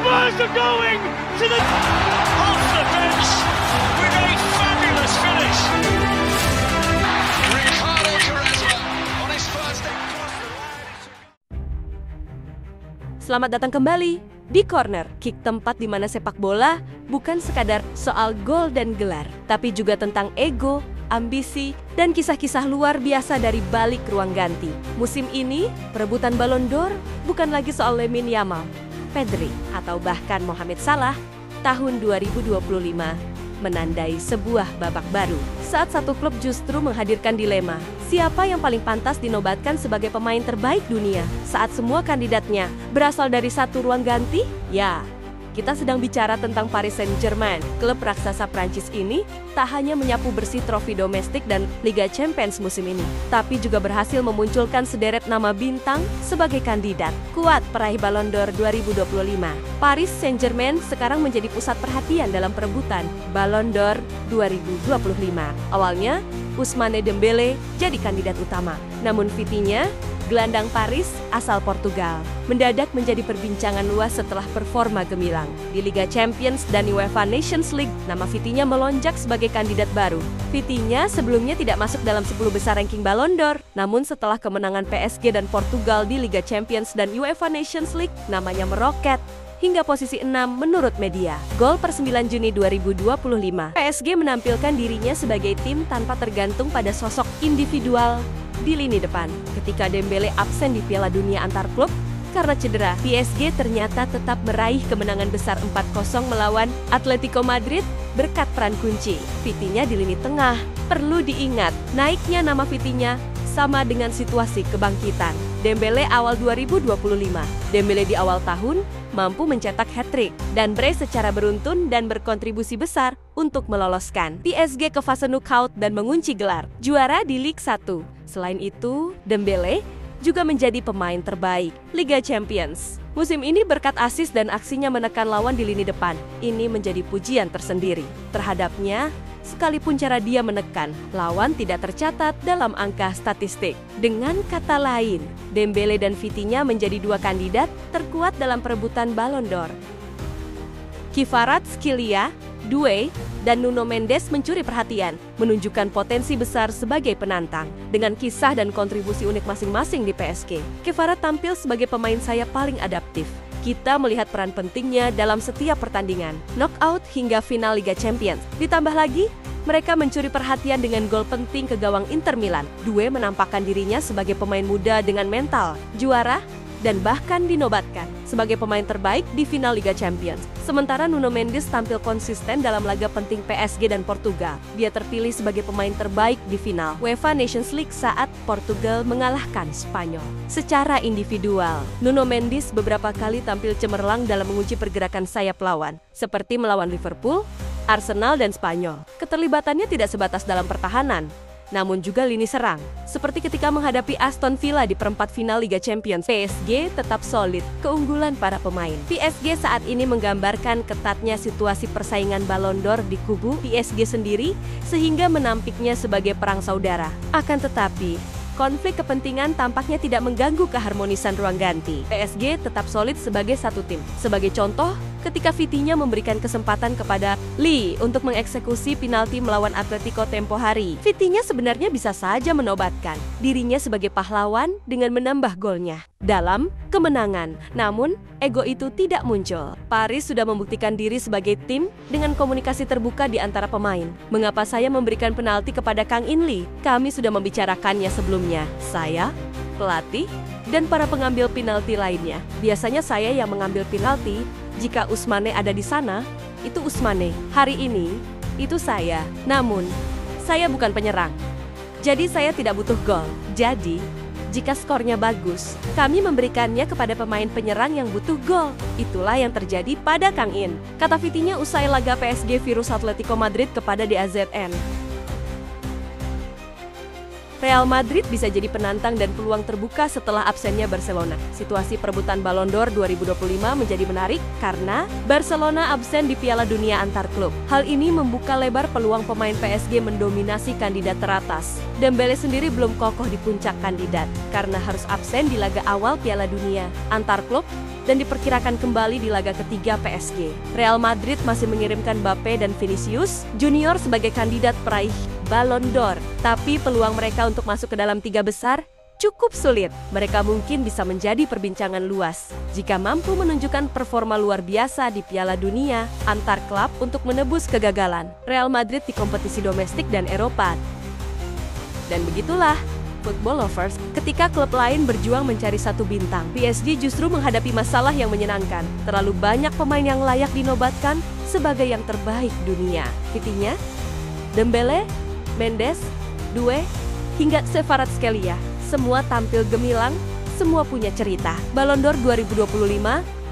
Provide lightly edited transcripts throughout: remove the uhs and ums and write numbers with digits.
Spurs are going to the off the bench with a fabulous finish. Ricardo Quaresma on his first day. Selamat datang kembali di Corner, kick tempat di mana sepak bola bukan sekadar soal gol dan gelar, tapi juga tentang ego, ambisi, dan kisah-kisah luar biasa dari balik ruang ganti. Musim ini, perebutan Ballon d'Or bukan lagi soal Lamine Yamal, Pedri, atau bahkan Mohamed Salah. Tahun 2025 menandai sebuah babak baru saat satu klub justru menghadirkan dilema, siapa yang paling pantas dinobatkan sebagai pemain terbaik dunia saat semua kandidatnya berasal dari satu ruang ganti? Ya, kita sedang bicara tentang Paris Saint-Germain. Klub raksasa Prancis ini tak hanya menyapu bersih trofi domestik dan Liga Champions musim ini, tapi juga berhasil memunculkan sederet nama bintang sebagai kandidat kuat peraih Ballon d'Or 2025. Paris Saint-Germain sekarang menjadi pusat perhatian dalam perebutan Ballon d'Or 2025. Awalnya, Ousmane Dembélé jadi kandidat utama, namun Vitinha, gelandang Paris asal Portugal, mendadak menjadi perbincangan luas setelah performa gemilang. Di Liga Champions dan UEFA Nations League, nama Vitinha melonjak sebagai kandidat baru. Vitinha sebelumnya tidak masuk dalam 10 besar ranking Ballon d'Or, namun setelah kemenangan PSG dan Portugal di Liga Champions dan UEFA Nations League, namanya meroket hingga posisi 6 menurut media. Gol per 9 Juni 2025, PSG menampilkan dirinya sebagai tim tanpa tergantung pada sosok individual di lini depan. Ketika Dembélé absen di Piala Dunia antar klub karena cedera, PSG ternyata tetap meraih kemenangan besar 4-0 melawan Atletico Madrid berkat peran kunci Vitinha di lini tengah. Perlu diingat, naiknya nama Vitinha sama dengan situasi kebangkitan Dembélé awal 2025. Dembélé di awal tahun mampu mencetak hat-trick dan brace secara beruntun dan berkontribusi besar untuk meloloskan PSG ke fase knockout dan mengunci gelar juara di Ligue 1. Selain itu, Dembélé juga menjadi pemain terbaik Liga Champions musim ini berkat asis dan aksinya menekan lawan di lini depan. Ini menjadi pujian tersendiri terhadapnya. Sekalipun cara dia menekan, lawan tidak tercatat dalam angka statistik. Dengan kata lain, Dembélé dan Vitinha menjadi dua kandidat terkuat dalam perebutan Ballon d'Or. Kvaratskhelia, Doué, dan Nuno Mendes mencuri perhatian, menunjukkan potensi besar sebagai penantang. Dengan kisah dan kontribusi unik masing-masing di PSG, Kvarat tampil sebagai pemain sayap paling adaptif. Kita melihat peran pentingnya dalam setiap pertandingan, knockout hingga final Liga Champions. Ditambah lagi, mereka mencuri perhatian dengan gol penting ke gawang Inter Milan. Doué menampakkan dirinya sebagai pemain muda dengan mental juara dan bahkan dinobatkan sebagai pemain terbaik di final Liga Champions. Sementara Nuno Mendes tampil konsisten dalam laga penting PSG dan Portugal. Dia terpilih sebagai pemain terbaik di final UEFA Nations League saat Portugal mengalahkan Spanyol. Secara individual, Nuno Mendes beberapa kali tampil cemerlang dalam mengunci pergerakan sayap lawan, seperti melawan Liverpool, Arsenal, dan Spanyol. Keterlibatannya tidak sebatas dalam pertahanan, namun juga lini serang. Seperti ketika menghadapi Aston Villa di perempat final Liga Champions, PSG tetap solid. Keunggulan para pemain PSG saat ini menggambarkan ketatnya situasi persaingan Ballon d'Or di kubu PSG sendiri, sehingga menampiknya sebagai perang saudara. Akan tetapi, konflik kepentingan tampaknya tidak mengganggu keharmonisan ruang ganti. PSG tetap solid sebagai satu tim. Sebagai contoh, ketika Vitinha memberikan kesempatan kepada Lee untuk mengeksekusi penalti melawan Atletico tempo hari, Vitinha sebenarnya bisa saja menobatkan dirinya sebagai pahlawan dengan menambah golnya dalam kemenangan. Namun, ego itu tidak muncul. Paris sudah membuktikan diri sebagai tim dengan komunikasi terbuka di antara pemain. Mengapa saya memberikan penalti kepada Kang In Lee? Kami sudah membicarakannya sebelumnya. Saya, pelatih, dan para pengambil penalti lainnya. Biasanya saya yang mengambil penalti. Jika Ousmane ada di sana, itu Ousmane. Hari ini, itu saya. Namun, saya bukan penyerang. Jadi saya tidak butuh gol. Jadi, jika skornya bagus, kami memberikannya kepada pemain penyerang yang butuh gol. Itulah yang terjadi pada Kang In, kata Vitinha usai laga PSG versus Atletico Madrid kepada DAZN. Real Madrid bisa jadi penantang dan peluang terbuka setelah absennya Barcelona. Situasi perebutan Ballon d'Or 2025 menjadi menarik karena Barcelona absen di Piala Dunia antar klub. Hal ini membuka lebar peluang pemain PSG mendominasi kandidat teratas. Dembélé sendiri belum kokoh di puncak kandidat karena harus absen di laga awal Piala Dunia antar klub dan diperkirakan kembali di laga ketiga PSG. Real Madrid masih mengirimkan Mbappe dan Vinicius Junior sebagai kandidat peraih Ballon d'Or, tapi peluang mereka untuk masuk ke dalam 3 besar cukup sulit. Mereka mungkin bisa menjadi perbincangan luas jika mampu menunjukkan performa luar biasa di Piala Dunia antar klub untuk menebus kegagalan Real Madrid di kompetisi domestik dan Eropa. Dan begitulah football lovers, ketika klub lain berjuang mencari 1 bintang, PSG justru menghadapi masalah yang menyenangkan. Terlalu banyak pemain yang layak dinobatkan sebagai yang terbaik dunia. Vitinha, Dembele, Mendes, Doué, hingga Kvaratskhelia. Semua tampil gemilang, semua punya cerita. Ballon d'Or 2025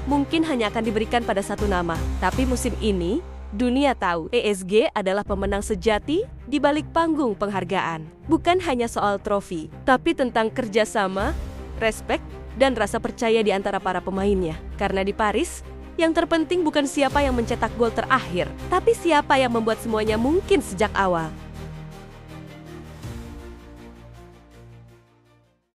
mungkin hanya akan diberikan pada 1 nama. Tapi musim ini, dunia tahu PSG adalah pemenang sejati di balik panggung penghargaan. Bukan hanya soal trofi, tapi tentang kerjasama, respek, dan rasa percaya di antara para pemainnya. Karena di Paris, yang terpenting bukan siapa yang mencetak gol terakhir, tapi siapa yang membuat semuanya mungkin sejak awal.